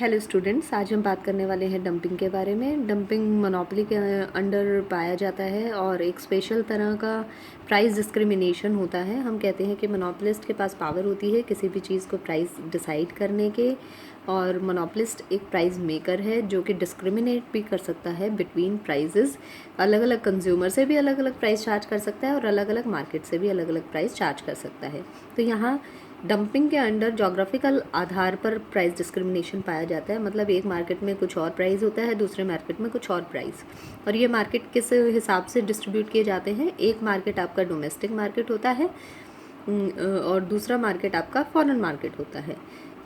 Hello students, आज हम बात करने वाले हैं डंपिंग के बारे में। डंपिंग मोनोपोली के अंडर पाया जाता है और एक स्पेशल तरह का प्राइस डिस्क्रिमिनेशन होता है। हम कहते हैं कि मोनोपोलिस्ट के पास पावर होती है किसी भी चीज़ को प्राइस डिसाइड करने के, और मोनोपोलिस्ट एक प्राइस मेकर है जो कि डिस्क्रिमिनेट भी कर सकता है बिटवीन प्राइजेस। अलग अलग कंज्यूमर से भी अलग अलग प्राइस चार्ज कर सकता है और अलग अलग मार्केट से भी अलग अलग प्राइस चार्ज कर सकता है। तो यहाँ डंपिंग के अंडर जोग्राफिकल आधार पर प्राइस डिस्क्रिमिनेशन पाया जाता है। मतलब एक मार्केट में कुछ और प्राइस होता है, दूसरे मार्केट में कुछ और प्राइस। और ये मार्केट किस हिसाब से डिस्ट्रीब्यूट किए जाते हैं? एक मार्केट आपका डोमेस्टिक मार्केट होता है और दूसरा मार्केट आपका फॉरेन मार्केट होता है।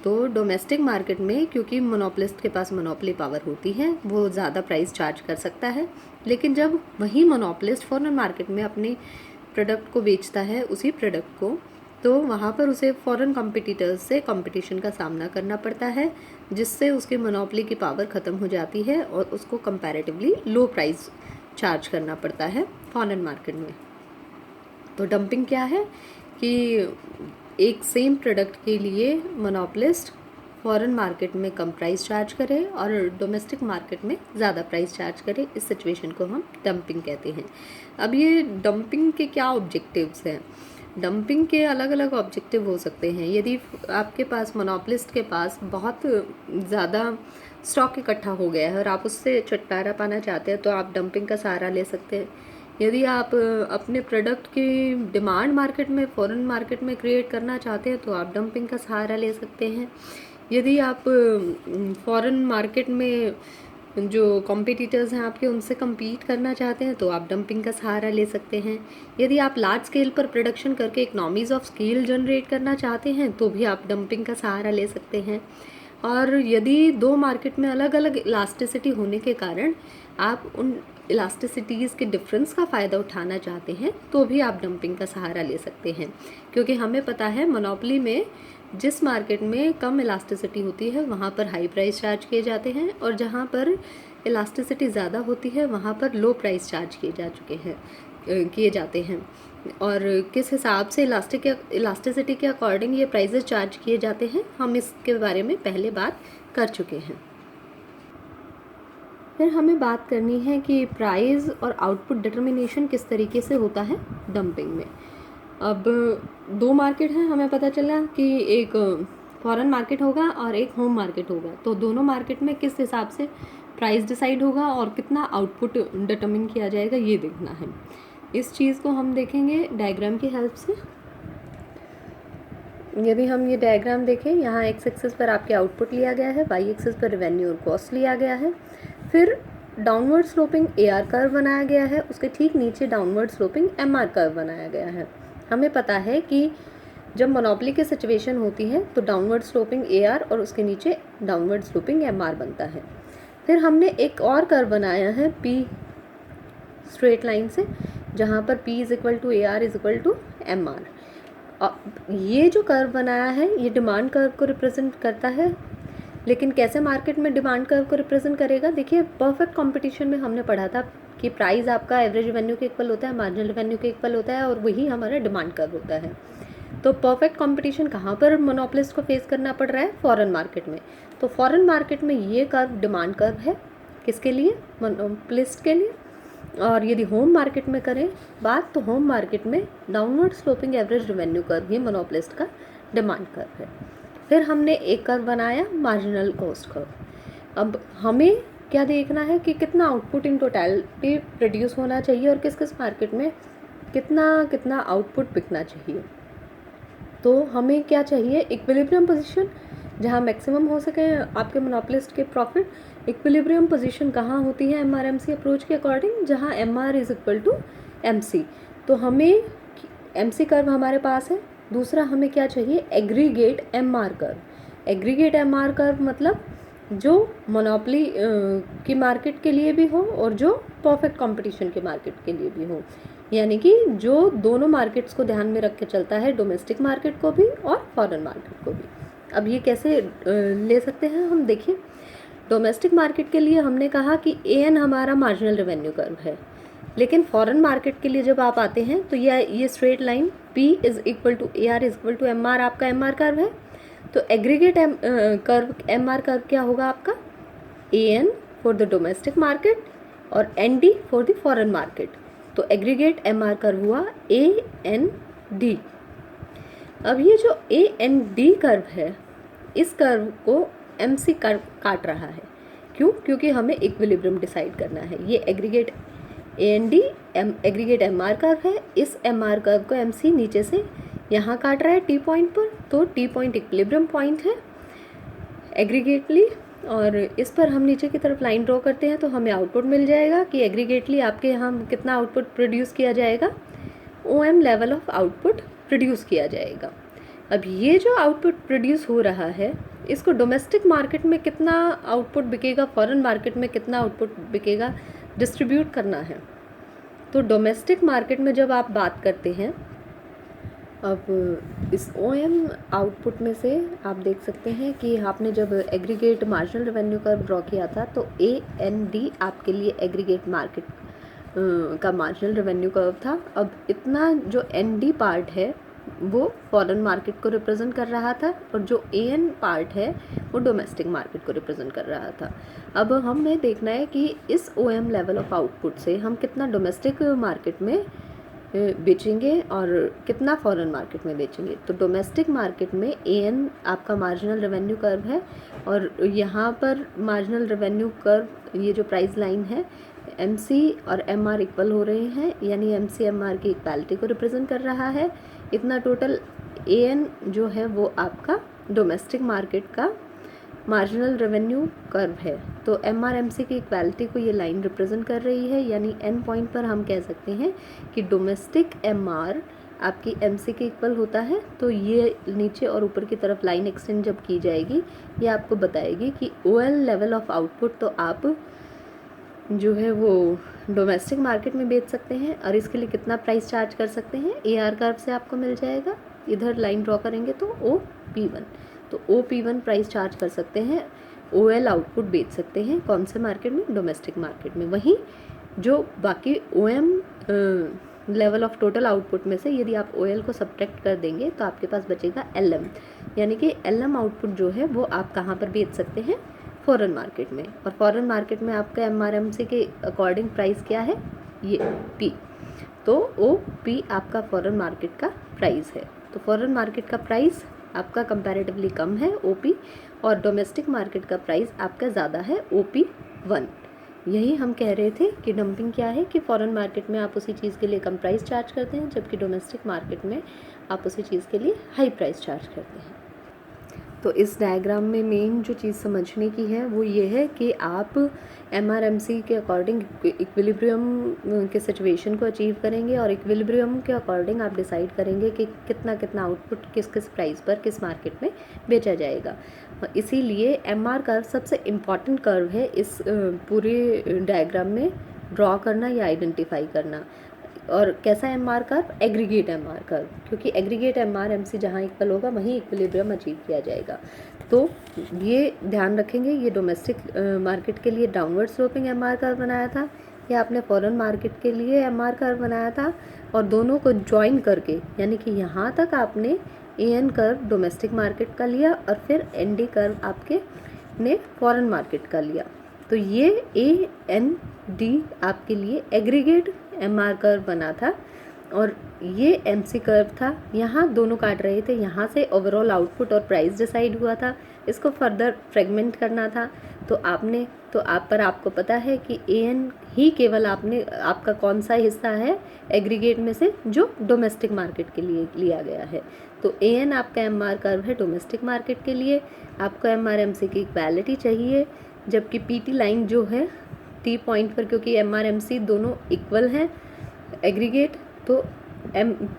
तो डोमेस्टिक मार्केट में क्योंकि मोनोपोलिस्ट के पास मोनोपोली पावर होती है, वो ज़्यादा प्राइस चार्ज कर सकता है। लेकिन जब वही मोनोपोलिस्ट फॉरेन मार्केट में अपने प्रोडक्ट को बेचता है, उसी प्रोडक्ट को, तो वहाँ पर उसे फॉरेन कॉम्पिटिटर्स से कंपटीशन का सामना करना पड़ता है, जिससे उसकी मोनोपोली की पावर ख़त्म हो जाती है और उसको कंपैरेटिवली लो प्राइस चार्ज करना पड़ता है फॉरेन मार्केट में। तो डंपिंग क्या है कि एक सेम प्रोडक्ट के लिए मोनोपोलिस्ट फॉरेन मार्केट में कम प्राइस चार्ज करे और डोमेस्टिक मार्केट में ज़्यादा प्राइस चार्ज करे। इस सिचुएशन को हम डंपिंग कहते हैं। अब ये डंपिंग के क्या ऑब्जेक्टिव्स हैं? डंपिंग के अलग अलग ऑब्जेक्टिव हो सकते हैं। यदि आपके पास मोनोपोलिस्ट के पास बहुत ज़्यादा स्टॉक इकट्ठा हो गया है और आप उससे छुटकारा पाना चाहते हैं, तो आप डंपिंग का सहारा ले सकते हैं। यदि आप अपने प्रोडक्ट की डिमांड मार्केट में, फॉरेन मार्केट में क्रिएट करना चाहते हैं, तो आप डंपिंग का सहारा ले सकते हैं। यदि आप फॉरेन मार्केट में जो कॉम्पिटिटर्स हैं आपके, उनसे compete करना चाहते हैं, तो आप डंपिंग का सहारा ले सकते हैं। यदि आप लार्ज स्केल पर प्रोडक्शन करके इकोनॉमीज ऑफ स्केल जनरेट करना चाहते हैं, तो भी आप डंपिंग का सहारा ले सकते हैं। और यदि दो मार्केट में अलग अलग इलास्टिसिटी होने के कारण आप उन इलास्टिसिटीज़ के डिफरेंस का फ़ायदा उठाना चाहते हैं, तो भी आप डंपिंग का सहारा ले सकते हैं। क्योंकि हमें पता है मोनोपोली में जिस मार्केट में कम इलास्टिसिटी होती है वहाँ पर हाई प्राइस चार्ज किए जाते हैं, और जहाँ पर इलास्टिसिटी ज़्यादा होती है वहाँ पर लो प्राइस चार्ज किए जाते हैं। और किस हिसाब से इलास्टिसिटी के अकॉर्डिंग ये प्राइजेस चार्ज किए जाते हैं, हम इसके बारे में पहले बात कर चुके हैं। फिर हमें बात करनी है कि प्राइस और आउटपुट डिटर्मिनेशन किस तरीके से होता है डंपिंग में। अब दो मार्केट हैं, हमें पता चला कि एक फॉरेन मार्केट होगा और एक होम मार्केट होगा। तो दोनों मार्केट में किस हिसाब से प्राइस डिसाइड होगा और कितना आउटपुट डिटरमिन किया जाएगा, ये देखना है। इस चीज़ को हम देखेंगे डायग्राम की हेल्प से। यदि हम ये डायग्राम देखें, यहाँ एक्स एक्सिस पर आपके आउटपुट लिया गया है, वाई एक्सिस पर रेवेन्यू और कॉस्ट लिया गया है। फिर डाउनवर्ड स्लोपिंग AR कर्व बनाया गया है, उसके ठीक नीचे डाउनवर्ड स्लोपिंग MR कर्व बनाया गया है। हमें पता है कि जब मोनोपोली की सिचुएशन होती है तो डाउनवर्ड स्लोपिंग AR और उसके नीचे डाउनवर्ड स्लोपिंग MR बनता है। फिर हमने एक और कर्व बनाया है P स्ट्रेट लाइन से, जहाँ पर P is equal to AR is equal to MR। ये जो कर्व बनाया है ये डिमांड कर्व को रिप्रेजेंट करता है। लेकिन कैसे मार्केट में डिमांड कर्व को रिप्रेजेंट करेगा? देखिए, परफेक्ट कंपटीशन में हमने पढ़ा था कि प्राइस आपका एवरेज रेवेन्यू के इक्वल होता है, मार्जिनल रेवेन्यू के इक्वल होता है, और वही हमारा डिमांड कर्व होता है। तो परफेक्ट कंपटीशन कहाँ पर मोनोपोलिस्ट को फेस करना पड़ रहा है? फॉरेन मार्केट में। तो फॉरेन मार्केट में ये कर्व डिमांड कर्व है, किसके लिए? मोनोपोलिस्ट के लिए। और यदि होम मार्केट में करें बात, तो होम मार्केट में downward sloping average revenue curve ही मोनोपोलिस्ट का डिमांड कर्व है। फिर हमने एक कर्व बनाया मार्जिनल कॉस्ट कर्व। अब हमें क्या देखना है कि कितना आउटपुट इन टोटलिटी प्रोड्यूस होना चाहिए और किस किस मार्केट में कितना कितना आउटपुट बिकना चाहिए। तो हमें क्या चाहिए? इक्विलिब्रियम पोजीशन, जहाँ मैक्सिमम हो सके आपके मोनोपोलिस्ट के प्रॉफिट। इक्विलिब्रियम पोजीशन कहाँ होती है MR/MC अप्रोच के अकॉर्डिंग? जहाँ MR is equal to MC। तो हमें MC कर्व हमारे पास है। दूसरा हमें क्या चाहिए? Aggregate MR curve. Aggregate MR curve मतलब जो मोनोपोली की मार्केट के लिए भी हो और जो परफेक्ट कंपटीशन के मार्केट के लिए भी हो, यानी कि जो दोनों मार्केट्स को ध्यान में रख के चलता है, डोमेस्टिक मार्केट को भी और फॉरेन मार्केट को भी। अब ये कैसे ले सकते हैं हम? देखिए, डोमेस्टिक मार्केट के लिए हमने कहा कि AN हमारा मार्जिनल रेवेन्यू कर्व है। लेकिन फॉरेन मार्केट के लिए जब आप आते हैं तो ये straight line P is equal to AR is equal to MR आपका MR कर्व है। तो एग्रीगेट एम आर कर्व क्या होगा आपका, AN for the domestic market और ND for the foreign market. तो एग्रीगेट MR कर्व हुआ AND। अब ये जो AND कर्व है, इस कर्व को MC कर्व काट रहा है। क्यों? क्योंकि हमें इक्विलिब्रियम डिसाइड करना है। ये aggregate AND aggregate MR curve है। इस MR कर्व को MC नीचे से यहाँ काट रहा है T पॉइंट पर, तो T पॉइंट इक्विलिब्रियम पॉइंट है एग्रीगेटली। और इस पर हम नीचे की तरफ लाइन ड्रॉ करते हैं तो हमें आउटपुट मिल जाएगा कि एग्रीगेटली आपके यहाँ कितना आउटपुट प्रोड्यूस किया जाएगा, OM level of output produce किया जाएगा। अब ये जो आउटपुट प्रोड्यूस हो रहा है, इसको डोमेस्टिक मार्केट में कितना आउटपुट बिकेगा, फॉरेन मार्केट में कितना आउटपुट बिकेगा, डिस्ट्रीब्यूट करना है। तो डोमेस्टिक मार्केट में जब आप बात करते हैं, अब इस OM आउटपुट में से आप देख सकते हैं कि आपने जब aggregate marginal revenue curve draw किया था तो AND आपके लिए एग्रीगेट मार्केट का मार्जिनल रेवेन्यू कर्व था। अब इतना जो ND पार्ट है वो फॉरेन मार्केट को रिप्रेजेंट कर रहा था और जो AN पार्ट है वो डोमेस्टिक मार्केट को रिप्रेजेंट कर रहा था। अब हमें देखना है कि इस OM लेवल ऑफ आउटपुट से हम कितना डोमेस्टिक मार्केट में बेचेंगे और कितना फॉरेन मार्केट में बेचेंगे। तो डोमेस्टिक मार्केट में AN आपका मार्जिनल रेवेन्यू कर्व है और यहाँ पर मार्जिनल रेवेन्यू कर्व, ये जो प्राइस लाइन है, MC और MR इक्वल हो रहे हैं, यानी MC MR की इक्वालिटी को रिप्रेजेंट कर रहा है। इतना टोटल AN जो है वो आपका डोमेस्टिक मार्केट का मार्जिनल रेवेन्यू कर्व है। तो MR MC की इक्वालिटी को ये लाइन रिप्रेजेंट कर रही है, यानी N पॉइंट पर हम कह सकते हैं कि डोमेस्टिक MR आपकी MC के इक्वल होता है। तो ये नीचे और ऊपर की तरफ लाइन एक्सटेंड जब की जाएगी, ये आपको बताएगी कि OL लेवल ऑफ आउटपुट तो आप जो है वो डोमेस्टिक मार्केट में बेच सकते हैं और इसके लिए कितना प्राइस चार्ज कर सकते हैं, AR कर्व से आपको मिल जाएगा। इधर लाइन ड्रॉ करेंगे तो OP1, तो OP1 प्राइस चार्ज कर सकते हैं, OL आउटपुट बेच सकते हैं कौन से मार्केट में, डोमेस्टिक मार्केट में। वहीं जो बाकी OM level of total output में से यदि आप OL को सब्ट्रैक्ट कर देंगे तो आपके पास बचेगा LM, यानी कि LM आउटपुट जो है वो आप कहाँ पर बेच सकते हैं, फॉरेन मार्केट में। और फॉरेन मार्केट में आपका MRMC के अकॉर्डिंग प्राइस क्या है, ये P, तो OP आपका फॉरेन मार्केट का प्राइस है। तो फॉरेन मार्केट का प्राइस आपका कंपैरेटिवली कम है OP, और डोमेस्टिक मार्केट का प्राइस आपका ज़्यादा है OP1। यही हम कह रहे थे कि डंपिंग क्या है, कि फॉरेन मार्केट में आप उसी चीज़ के लिए कम प्राइस चार्ज करते हैं, जबकि डोमेस्टिक मार्केट में आप उसी चीज़ के लिए हाई प्राइस चार्ज करते हैं। तो इस डायग्राम में मेन जो चीज़ समझने की है वो ये है कि आप MRMC के अकॉर्डिंग इक्विलिब्रियम के सिचुएशन को अचीव करेंगे और इक्विलिब्रियम के अकॉर्डिंग आप डिसाइड करेंगे कि कितना कितना आउटपुट किस किस प्राइस पर किस मार्केट में बेचा जाएगा। इसीलिए MR कर्व सबसे इम्पॉर्टेंट कर्व है इस पूरे डायग्राम में ड्रॉ करना या आइडेंटिफाई करना। और कैसा MR curve, aggregate MR curve, क्योंकि एग्रीगेट MR MC जहाँ इक्वल होगा वहीं इक्विलिब्रियम अचीव किया जाएगा। तो ये ध्यान रखेंगे, ये डोमेस्टिक मार्केट के लिए डाउनवर्ड स्लोपिंग MR कर्व बनाया था, या आपने फॉरेन मार्केट के लिए MR कर्व बनाया था, और दोनों को ज्वाइन करके, यानी कि यहाँ तक आपने AN कर्व डोमेस्टिक मार्केट का लिया और फिर ND कर्व आपके ने फॉरेन मार्केट का लिया। तो ये AND आपके लिए एग्रीगेट MR कर्व बना था और ये MC कर्व था। यहाँ दोनों काट रहे थे, यहाँ से ओवरऑल आउटपुट और प्राइस डिसाइड हुआ था, इसको फर्दर फ्रेगमेंट करना था। तो आपको पता है कि AN ही केवल आपका कौन सा हिस्सा है एग्रीगेट में से जो डोमेस्टिक मार्केट के लिए लिया गया है। तो AN आपका MR कर्व है डोमेस्टिक मार्केट के लिए, आपको MRMC की इक्वालिटी चाहिए, जबकि PT लाइन जो है T पॉइंट पर, क्योंकि MRMC दोनों इक्वल हैं एग्रीगेट, तो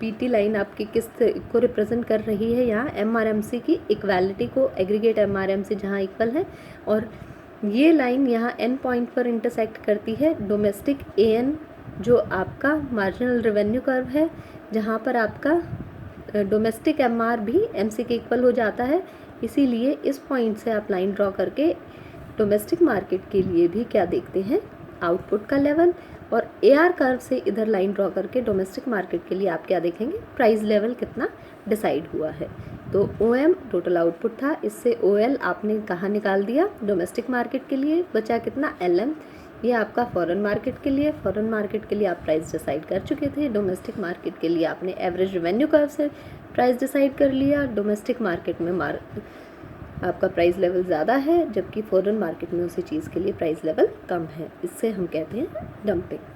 PT लाइन आपकी किस को रिप्रेजेंट कर रही है, यहाँ MRMC की इक्वालिटी को, एग्रीगेट MRMC जहाँ इक्वल है, और ये लाइन यहाँ N पॉइंट पर इंटरसेक्ट करती है डोमेस्टिक AN जो आपका मार्जिनल रेवेन्यू कर्व है, जहाँ पर आपका डोमेस्टिक MR भी MC के इक्वल हो जाता है। इसीलिए इस पॉइंट से आप लाइन ड्रॉ करके डोमेस्टिक मार्केट के लिए भी क्या देखते हैं, आउटपुट का लेवल, और AR कर्व से इधर लाइन ड्रॉ करके डोमेस्टिक मार्केट के लिए आप क्या देखेंगे, प्राइस लेवल कितना डिसाइड हुआ है। तो OM टोटल आउटपुट था, इससे OL आपने कहाँ निकाल दिया, डोमेस्टिक मार्केट के लिए। बचा कितना, LM, ये आपका फॉरेन मार्केट के लिए। फॉरेन मार्केट के लिए आप प्राइस डिसाइड कर चुके थे, डोमेस्टिक मार्केट के लिए आपने एवरेज रेवेन्यू कर्व से प्राइस डिसाइड कर लिया। डोमेस्टिक मार्केट में आपका प्राइस लेवल ज़्यादा है, जबकि फॉरेन मार्केट में उसी चीज़ के लिए प्राइस लेवल कम है, इससे हम कहते हैं डंपिंग।